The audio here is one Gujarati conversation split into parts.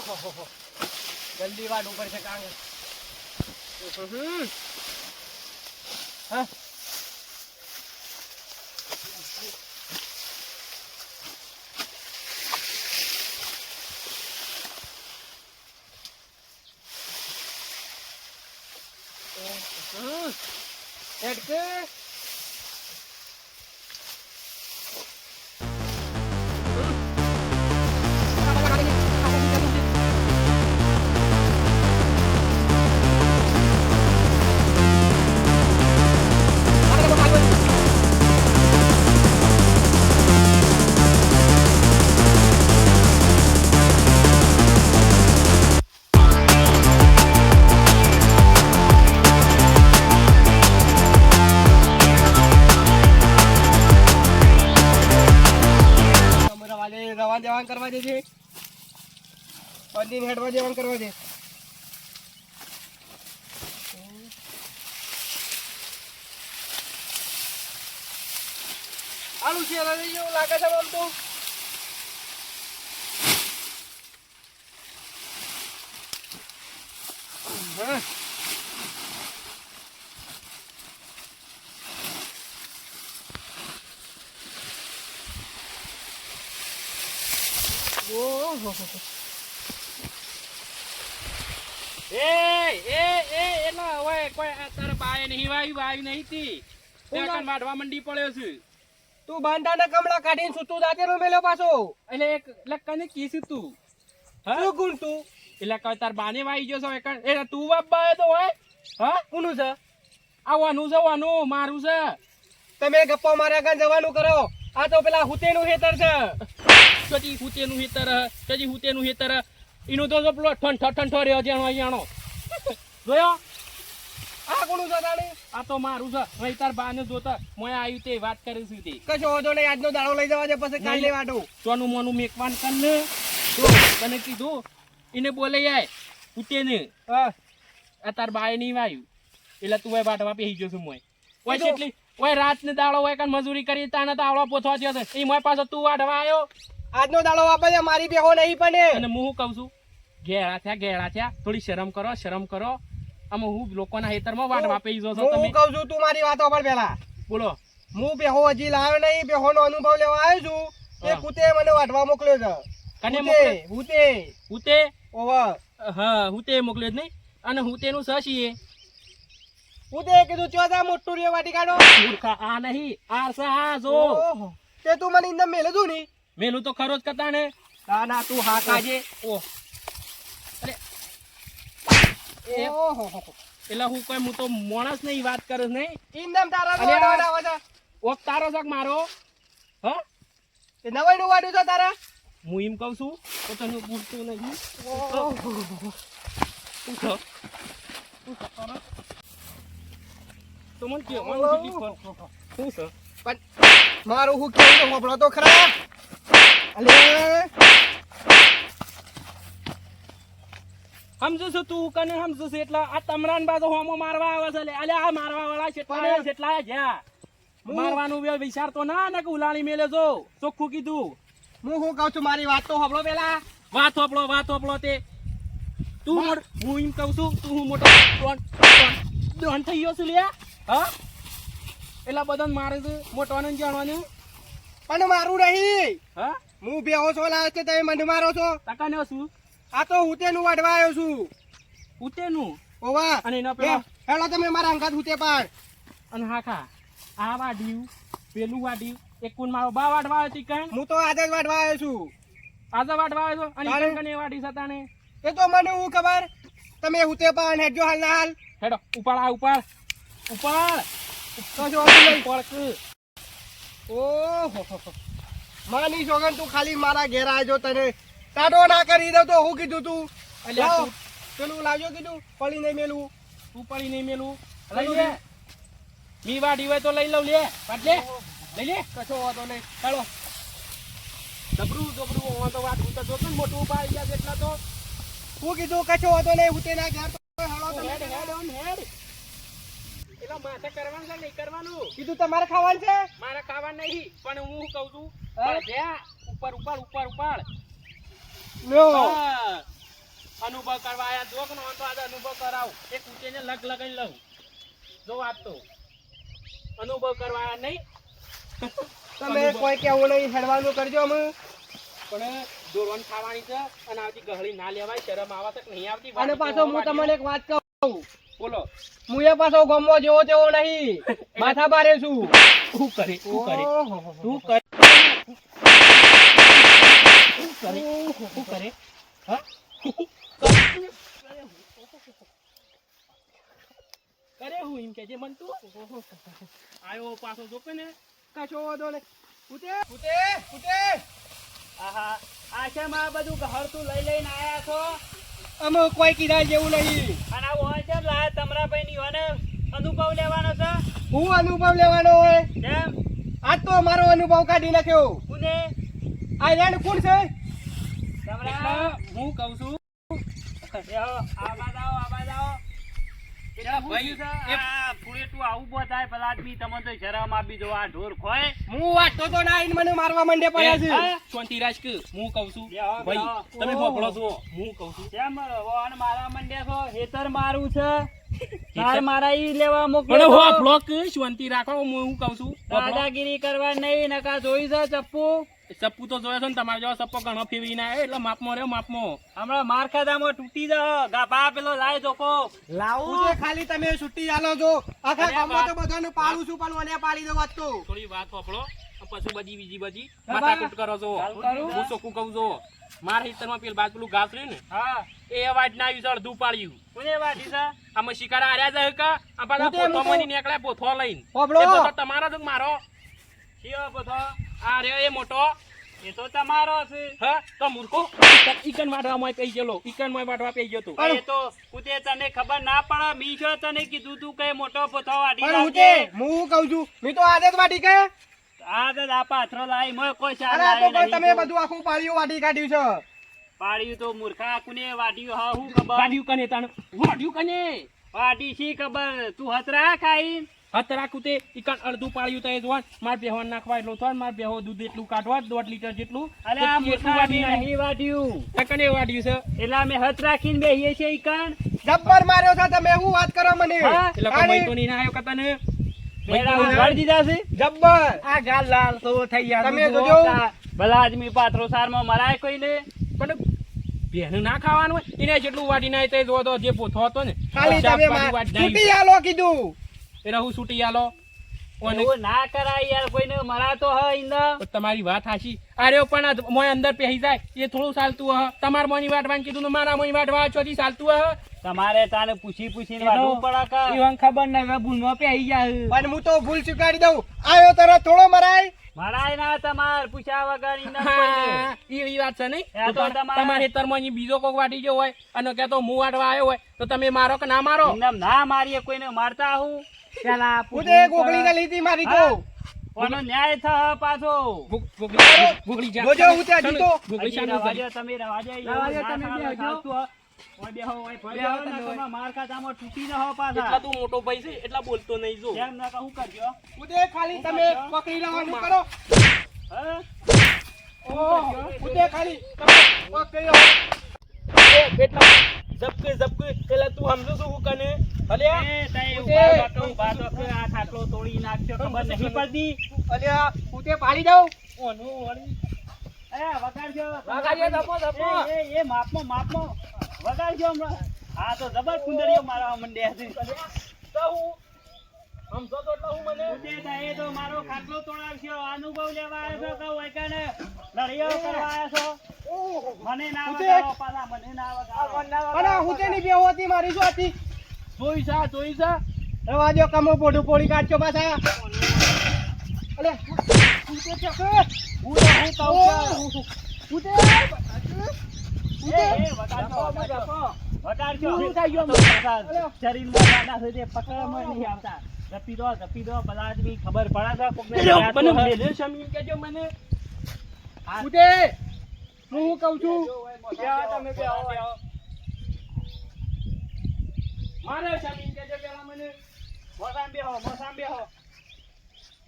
ઓહો જલ્દી વાડ ઉપર છે કાંગ હા એડકે રવા દેવાન કરવા દે છે પંદીન હેડવા દેવાન કરવા દે આલુ છે લઈ જેવું લાગે છે આમ તો હા ઓહો એલા ઓય કોઈ તારે બાય નહીં વાઈ નહીં તી ત્યાં વાડવા મંડી પડ્યો છે તું બાંધાને કમળા કાઢીને સુતું જાતે નો મેલ્યો પાછો એટલે કને કીધું તું શું ગુણ તું એટલે કઈ તાર બાને વાઈ ગયો છો એટલે તું બાબા તો હોય હા કોનું છે આવવાનું જવાનું મારું છે તમે ગપ્પા માર્યા કાન જવાનું કરો આ તો પેલા હુતેનું ખેતર છે કદી હુતેનું હેતર એનું તો પેલો ઠંઠો રહ્યો છે અહીંયાનો જોયો આ કોનું છે તાણી આ તો મારું છે અહીં તાર બાને જોતા મોય આવ્યું તે વાત કરી છે તે કશો વાંધો નહીં આજનો દાડો લઈ જવા દે પછી કાલે વાડું સોનું મોનું મેકવાન કર ને જો તને કીધું એને બોલે જાય હુતેને હા આ તાર બાએ નહીં વાયું એટલે તું એ વાટવા પેહી ગયો છું મોય ઓય કેટલી ઓય રાત ને દાડો હોય કાન મજૂરી કરી તાને તાવડો પોથવા થયો છે એ મોય પાછો તું વાટવા આવ્યો આજનો દાડો વાપરે મારી બેહો નહીં પડે અને હું કહું છું ઘેડા થયા થોડી શરમ કરો આમાં હું લોકોના હેતરમાં વાટવા પેહી જો છો તમે હું કહું છું તું મારી વાતો પર પેલા બોલો હું બેહો હજી લાવ્યો નહીં બેહોનો અનુભવ લેવા આવ્યો છું એ કુતે મને વાટવા મોકલ્યો છે કને મોકલે હુતે ઓવા હા હુતે મોકલ્યો જ નહીં અને હુતેનું સશીએ કુતે કીધું ચોદા મોટું રે વાટી કાઢો મૂર્ખા આ નહીં આ સા જો ઓહો તે તું મને ઇન્દમ મેલે દઉં ની મેલું તો ખરો જ કરતા ને ના તું હા કાજે ઓહ અરે ઓહો એટલે હું કોઈ હું તો માણસ નહીં વાત કરે નહીં ઇન્દમ તારા વાડા આવે છે ઓક તારો શક મારો હા તે નવાઈ નું વાડ્યું છે તારા હું એમ કહું છું તો તને પૂછતું નહીં તો મને કે શું છે પણ મારું હું કેવું તો હોબળો તો ખરા અલે સમજુ છું તું કને સમજુ છું એટલે આ તમરાન બાજુ હોમો મારવા આવે છે અલે આ મારવા વાળા કેટલા જ્યાં મારવાનું વિચાર તો ના ને કે ઉલાણી મેલે જો ચોખ્ખું કીધું હું શું કહું છું મારી વાત તો હોબળો પેલા વાત હોપળો તે તું હું એમ કહું છું તું હું મોટો ડોન થઈ ગયો છું લે હા એટલા બધા મારે છે મોટવાનું જાણવાનું પણ મારું નહીં હા હું બેહો છો લાવે છે તમે મને મારો છો ટકાને શું આ તો હુતેનું વાડવા આવ્યો છું ઉતેનું ઓવા અને એના પેલા હેલો તમે મારા અંગાત હુતે પાડ અને હાખા આ વાડ્યું પેલું વાડ્યું એક કુન મારો બા વાડવા હતી કઈ હું તો આજે જ વાડવા આવ્યો છું આજે વાડવા આવ્યો અને કને વાડી સતાને એ તો મને હું ખબર તમે હુતે પાડ હેડજો હાલ ના હાલ હેડો ઉપર તો જો લઈ પડક ઓહો માની સોગન તું ખાલી મારા ઘેર આવજો તને ટાટો ના કરી દઉં તો હું કીધું તું અલ્યા પેલું લાવજો કીધું પડી નહીં મેલું તું પડી નહીં મેલું લઈ લે મી વાડી હોય તો લઈ લઉં લે પાટલે લઈ લે કશો વાતો નહીં ચાલો ડબરું તો વાત હું તો જોતો ને મોટું પાઈ ગયા છે એટલા તો હું કીધું કશો વાતો નહીં હુતે ના ઘેર તો હેડો તમે હેડ એલા માથે કરવાનું છે નહીં કરવાનું કીધું તમારે ખાવાનું છે મારે ખાવાનું નહીં પણ હું કહું છું હા? ઉપર લ્યો હા અનુભવ કરવા આયા જો કે નહોતો આજે અનુભવ કરાવું એક ઊંચેને લગ લગાઈ લઉં જો વાત તો અનુભવ કરવા આયા નહીં તમે કોઈ કેવું નહીં હેડવાનું કરજો અમે પણ દોરવન ખાવાની છે અને આવતી ગહળી ના લેવાય શરમ આવા તક નહીં આવતી અને પાછો હું તમને એક વાત કહું બોલો હું એ પાછો ગમો જેવો તેવો નહીં માથા બારે છું શું કરે શું કરે શું કરે શું કરે હા કરે હું એમ કેજે મન તું આયો પાછો જોકે ને કશો વાંધો નહીં ઉતે ઉતે ઉતે આહા આ છે માં બધું ઘર તું લઈ લઈને આયા છો અમે કોઈ કીધા જેવું નહીં અને આ હોય છે લા તમારા ભાઈ ની હોને અનુભવ લેવાનો છે હું અનુભવ લેવાનો હોય કેમ આજ તો અમારો અનુભવ કાઢી નાખ્યો કોને આ રેણ કોણ છે તમારા હું કહું છું બેહો આવાજ આવો ભાઈ આ પૂરે તું આવું બતાય પેલા આદમી તમને તો શરમ આપી દો આ ઢોર ખોય હું વાટતો તો ના આઈને મને મારવા માંડે પડ્યા છે શાંતિ રાજ કે હું કહું છું ભાઈ તમે ફોફળો છો હું કહું છું કેમ વોન મારવા માંડ્યા છો હેતર મારું છે તાર મારા ઈ લેવા મોકલો પણ હો બ્લોક શાંતિ રાખો હું કહું છું દાદાગીરી કરવા નહીં નકા જોઈ છે ચપ્પુ તો જોયો છે ને તમારે જેવો ચપ્પો ઘણો ફેરવી ના એટલે માપમાં રહ્યો માપમાં હમણાં માર ખાધામાં તૂટી જાય ગાભા પેલો લાય જોકો લાવું છે ખાલી તમે છૂટી આલો છો આખા ગામમાં તો બધાને પાડું છું પણ મને પાડી દો વાત તો થોડી વાત વાપરો પછી બધી બીજી માથાકૂટ કરો છો હું ચોખ્ખું કહું છું માર હિસ્સામાં પેલું બાદ પેલું ઘાસ રહ્યું ને હા એ વાટ ના આવ્યું અડધું પાડ્યું કોને વાટી છે આમાં શિકારા હાર્યા જાય કા આ પાછા પોથો મની નીકળે પોથો લઈને એ પોથો તમારો જ મારો કયો પોથો આ રે એ મોટો એ તો તમારો છે હા તો મૂર્ખો ઈકન વાટવા માં પઈ ગયેલો ઈકન માં વાટવા પઈ ગયો તો એ તો કુતે તને ખબર ના પડે મી છો તને કીધું તું કે મોટો પોથો વાટી લાવજે હું કહું છું મી તો આદત વાટી કે આદત આ પાથરો લાઈ મોય કોઈ ચાલ અરે તો પણ તમે બધું આખું પાળિયું વાટી કાઢ્યું છે પાડ્યું તો મૂર્ખા કુને વાટ્યું હા હું ખબર વાટ્યું કને તાણ વાટ્યું કને વાટી શી ખબર તું હતરા ખાઈ હતરા કુતે ઈકણ અડધું પાડ્યું તો એ જોવા માર બેહવાન નાખવા એટલું થોડ માર બેહો દૂધ એટલું કાઢવા 1.5 લીટર જેટલું અરે આ મૂર્ખા વાટી નહીં વાટ્યું કને વાટ્યું છે એટલે અમે હત રાખીને બેહીએ છે ઈકણ જબ્બર માર્યો છે તમે હું વાત કરો મને એટલે કોઈ તો નહીં આયો કતને ગાળ દીધા છે જબ્બર આ ગાલ લાલ તો થઈ ગયા તમે જોજો ભલા આદમી પાથરો સારમાં મરાય કોઈને પણ બેનું ના ખાવાનું હોય એને જેટલું વાટી નાય તે જો તો જે પોથો હતો ને ખાલી તમે છૂટી આલો કીધું એટલે હું છૂટી આલો ઓને ના કરાય યાર કોઈને મરાતો હ ઇંદા તમારી વાત હાચી અરે પણ મોય અંદર પહેરી જાય એ થોડું ચાલતું હ તમાર મોની વાટવાનું કીધું ને મારા મોની વાટવા ચોથી ચાલતું હ તમારે તાને પૂછીને વાટવું પડે કા ઈવન ખબર નઈ હવે ભૂલમાં પહેરી જાય પણ હું તો ભૂલ સ્વીકારી દઉં આયો તરત થોડો મરાય મરાય ના તમાર પૂછ્યા વગર ઇંદા કોઈને ઈ વાત છે નહીં તમારે તરમોની બીજો કોક વાટી ગયો હોય અને કે તો હું વાટવા આવ્યો હોય તો તમે મારો કે ના મારો ના મારીએ કોઈને મારતા હું પેલા ઉદે ગોગળી ને લીધી મારી તો કોનો ન્યાય થ પાછો ગોગળી જા જોજો ઉતે જીતો ગોગળી શાનું વાજો તમે રવાજો તમે બેહજો ઓય બેહો ઓય બેહો તમે માર ખાતામાં તૂટી ન હો પાછા એટલા તું મોટો ભાઈ છે એટલા બોલતો નહીં જો કેમ ના કહું કરજો ઉદે ખાલી તમે પકડી લેવાનું કરો હા ઓ ઉદે ખાલી તમે પકડી લો એટલા ઝબકે પેલા તું સમજો છું હું કને અલ્યા એ તઈ ઉભા તો આ ખાટલો તોડી નાખજો ખબર નહીં પડતી અલ્યા ઉતે પાડી દઉં ઓનું વળી એ વગાડજો ધપો એ માપમાં વગાડજો હમણાં આ તો જબર કુંદરીઓ મારવા મંડ્યા છે તો હું સમજો તો એટલે હું મને ઉતે એ તો મારો ખાટલો તોડાવશો અનુભવ લેવા આવ્યો છો કહું એકને લડિયો કરવા આવ્યો છો મને ના વગાડો પાછા મને ના વગાડો અને ઉતે ની બેહો હતી મારી શું હતી જોઈ જા રવાજો કમો પોડું પોડી કાઢજો પાછા અલે ઉતે ચક હું કહું ઉતે ખબર પડે હું કહું છું મારે શમીન કેજો પેલા મને મોસામ બેહો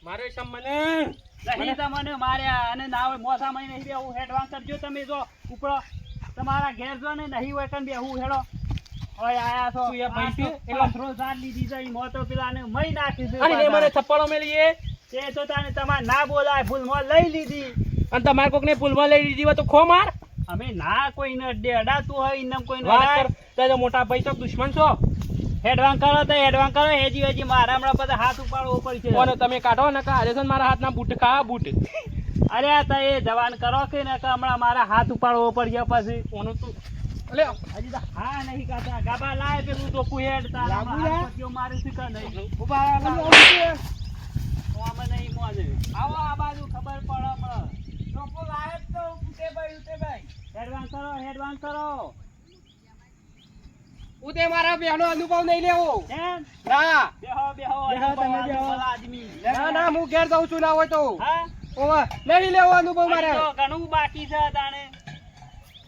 મારે શમ મને નહીં તમને માર્યા અને ના હોય મોસામાં નહીં બેહું હેડવાન કરજો તમે જો ઉપરો તમારા ઘેર જો ને નહીં હોય કન બેહું હેડો ઓય આયા છો તું એ ભાઈ છે? પેલા થ્રો સાર લીધી છે ઈ મોતો પેલાને મઈ નાખી દીધું અને એ મને થપ્પડો મેલીએ તે તો તાને તમાર ના બોલાય ભૂલમાં લઈ લીધી અને તમારે કોકને પુલમાં લઈ લીધી હોય તો ખો માર અમે ના કોઈને અડાતું હોય ઇનમ કોઈને વાત અડાય. કર તો મોટા ભાઈ તો દુશ્મન છો હેડવાન કરો તો હેડવાન કરો હેજી હેજી મારા હમણાં બધા હાથ ઉપાડવો પડશે કોને તમે કાઢો ને કાઢે છે ને મારા હાથના બૂટ ખા બૂટ અરે આ તો એ જવાન કરો કે ને કે હમણાં મારા હાથ ઉપાડવો પડશે પછી કોનું તું અલે હજી તો હા નહીં કાતા ગાબા લાય પેલું તો કુહેડ તારા લાગુ યાર. પતિઓ મારે શીખા નહીં ઉભા રહો, આમાં નહીં મોજે આવો આ બાજુ ખબર પડે હમણાં લોકો લાય જ તો ઉતે ભાઈ હેડવાન કરો ઉતે મારા બેહનો અનુભવ નહીં લેવો એમ ના બેહો બેહો, અનુભવ તમે આદમી બેહો. ભલા આદમી ના ના હું ઘેર જાઉં છું ના હોય તો હા ઓવા નહીં લેવો અનુભવ મારે હજી તો ઘણું બાકી છે તાણે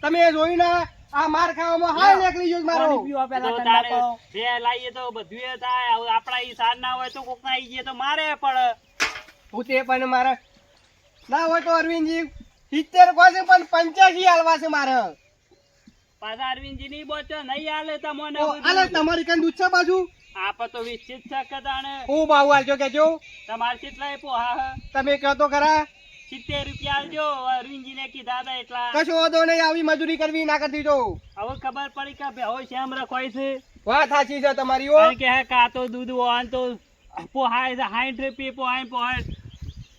તમે જોયું ના આ માર ખાવામાં હાલ નીકળી ગયો મારો તો તારે બે લાઈએ તો બધું એ થાય હવે આપણા ઈ સાર ના હોય તો કોક ના ઈ જે તો મારે પડે ઉતે પણ મારે ના હોય તો અરવિંદજી 70 કોસે પણ 85 હાલવા છે મારે પાછા અરવિંદજી ની બોચો નહીં હાલે તમને ઓ, આલે તમારી કન દૂધ છે બાજુ આપ તો વિશ્ચિત છે કે તાણે હું ભાવ આલજો કેજો તમારે કેટલા પોહા હે તમે કહો તો ખરા 70 રૂપિયા આલજો અરવિંદજી ને કીધા હતા એટલા કશો વાંધો નહીં આવી મજૂરી કરવી ના કરતી જો હવે ખબર પડી કે બેહો શેમ રખોય છે વાત સાચી છે તમારી ઓ કારણ કે હે કાતો દૂધ વાન તો પોહાય છે 60 રૂપિયા પોહાય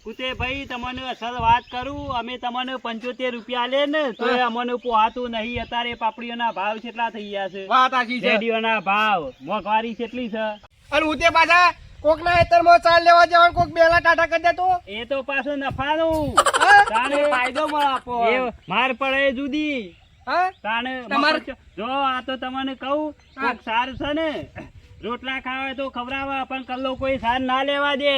કુતે ભાઈ તમને અસલ વાત કરું અમે તમને 75 રૂપિયા લે ને તો અમને પોહાતું નહીં અત્યારે પાપડીઓના ભાવ કેટલા થઈ ગયા છે વાત સાચી છે રેડીઓના ભાવ મોંઘવારી કેટલી છે અને ઉતે પાછા કોકના હેતરમાં ચાલ લેવા જવાનું કોક બેલા ટાટા કરી દેતો એ તો પાછું નફાનું હા? તાણે ફાયદો મળે આપો એ માર પડે જુદી હા તાણે તમારે- મફત જો આ તો તમને કહું કોક સારું છે ને રોટલા ખાવા તો ખવડાવવા પણ કલ્લો કોઈ સાર ના લેવા દે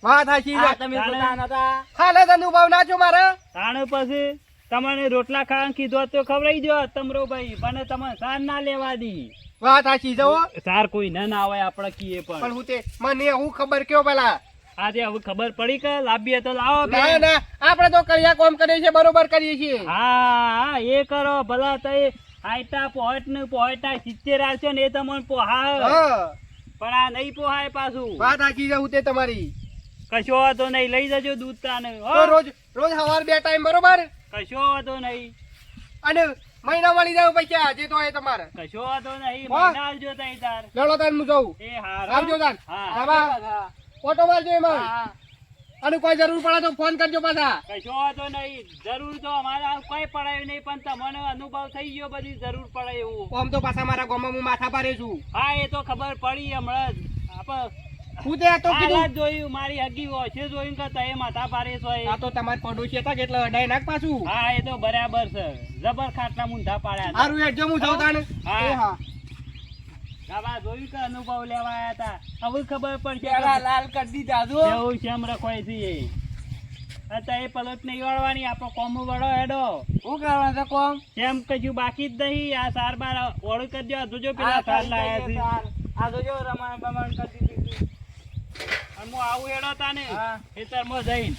વાત સાચી છે તમે જોતા નતા હાલે અનુભવ ના છો મારે તાણે પછી તમને રોટલા ખાવાનું કીધું તો ખવડાવી દો તમરો ભાઈ પણ તમે સાર ના લેવા દી વાત સાચી છે હો. સાર કોઈ ના આવે આપણે કીએ પણ પણ હું તે મને હું ખબર કયો પેલા આજે હવે ખબર પડી કે લાવીએ તો લાવો ના બેન. ના આપણે તો કરિયા કોમ કરીએ છીએ બરોબર કરીએ છીએ હા એ કરો ભલા તો આઈટા પોહટ ને પોહટા 70 આવશે ને એ તમને પોહા હા પણ આ નહીં પોહાય પાછું વાત સાચી છે હું તે તમારી કશો વાંધો નહીં લઈ જજો દૂધ તાને હો. તો રોજ રોજ સવાર 2 ટાઈમ બરોબર કશો વાંધો નહીં અને મહિના મળી જાવ પૈસા જે તો હોય તમારે કશો વાંધો નહીં હો. મહિના આવજો તઈ તાર લડો તાર હું જઉં એ હાર આવજો તાર હા બાબા ફોટો મારજો એમાં અને કોઈ જરૂર પડે તો ફોન કરજો પાછા કશો વાંધો નહીં જરૂર તો અમારે આ કોઈ પડાયું નહીં પણ તમને અનુભવ થઈ ગયો બધી જરૂર પડે એવું આમ તો પાછા મારા ગામમાં હું માથા પારે છું હા એ તો ખબર પડી હમણાં જ હું તે આ તો હાલ કીધું જ જોયું મારી હગી ઓછે જોયું કે તએ માથા પારે છો એ. આ તો તમારે પડોશી હતા એટલે અડાઈ નાખ પાછું હા એ તો બરાબર છે જબર ખાટલા મૂંઢા પાડ્યા હતા. સારું હેડજો હું જાઉં તાને હા. એ હા ગાવા જોયું કે અનુભવ લેવા આયા હતા હવે ખબર પડશે પેલા લાલ કરી દીધા જો કેવું શેમ રખવાય છે એ અત્યારે એ પલોટ નહીં વળવાની આપણો કોમ વળો હેડો શું કરવાનું છે કોમ કેમ કશું બાકી જ નહીં આ સાર બાર ઓળું કરી દો જોજો પેલા સાર લાયા છે આ તો જો રમાણ બમાણ કરી દીધું અને હું આવું હેડો તાને હા. ખેતરમાં જઈને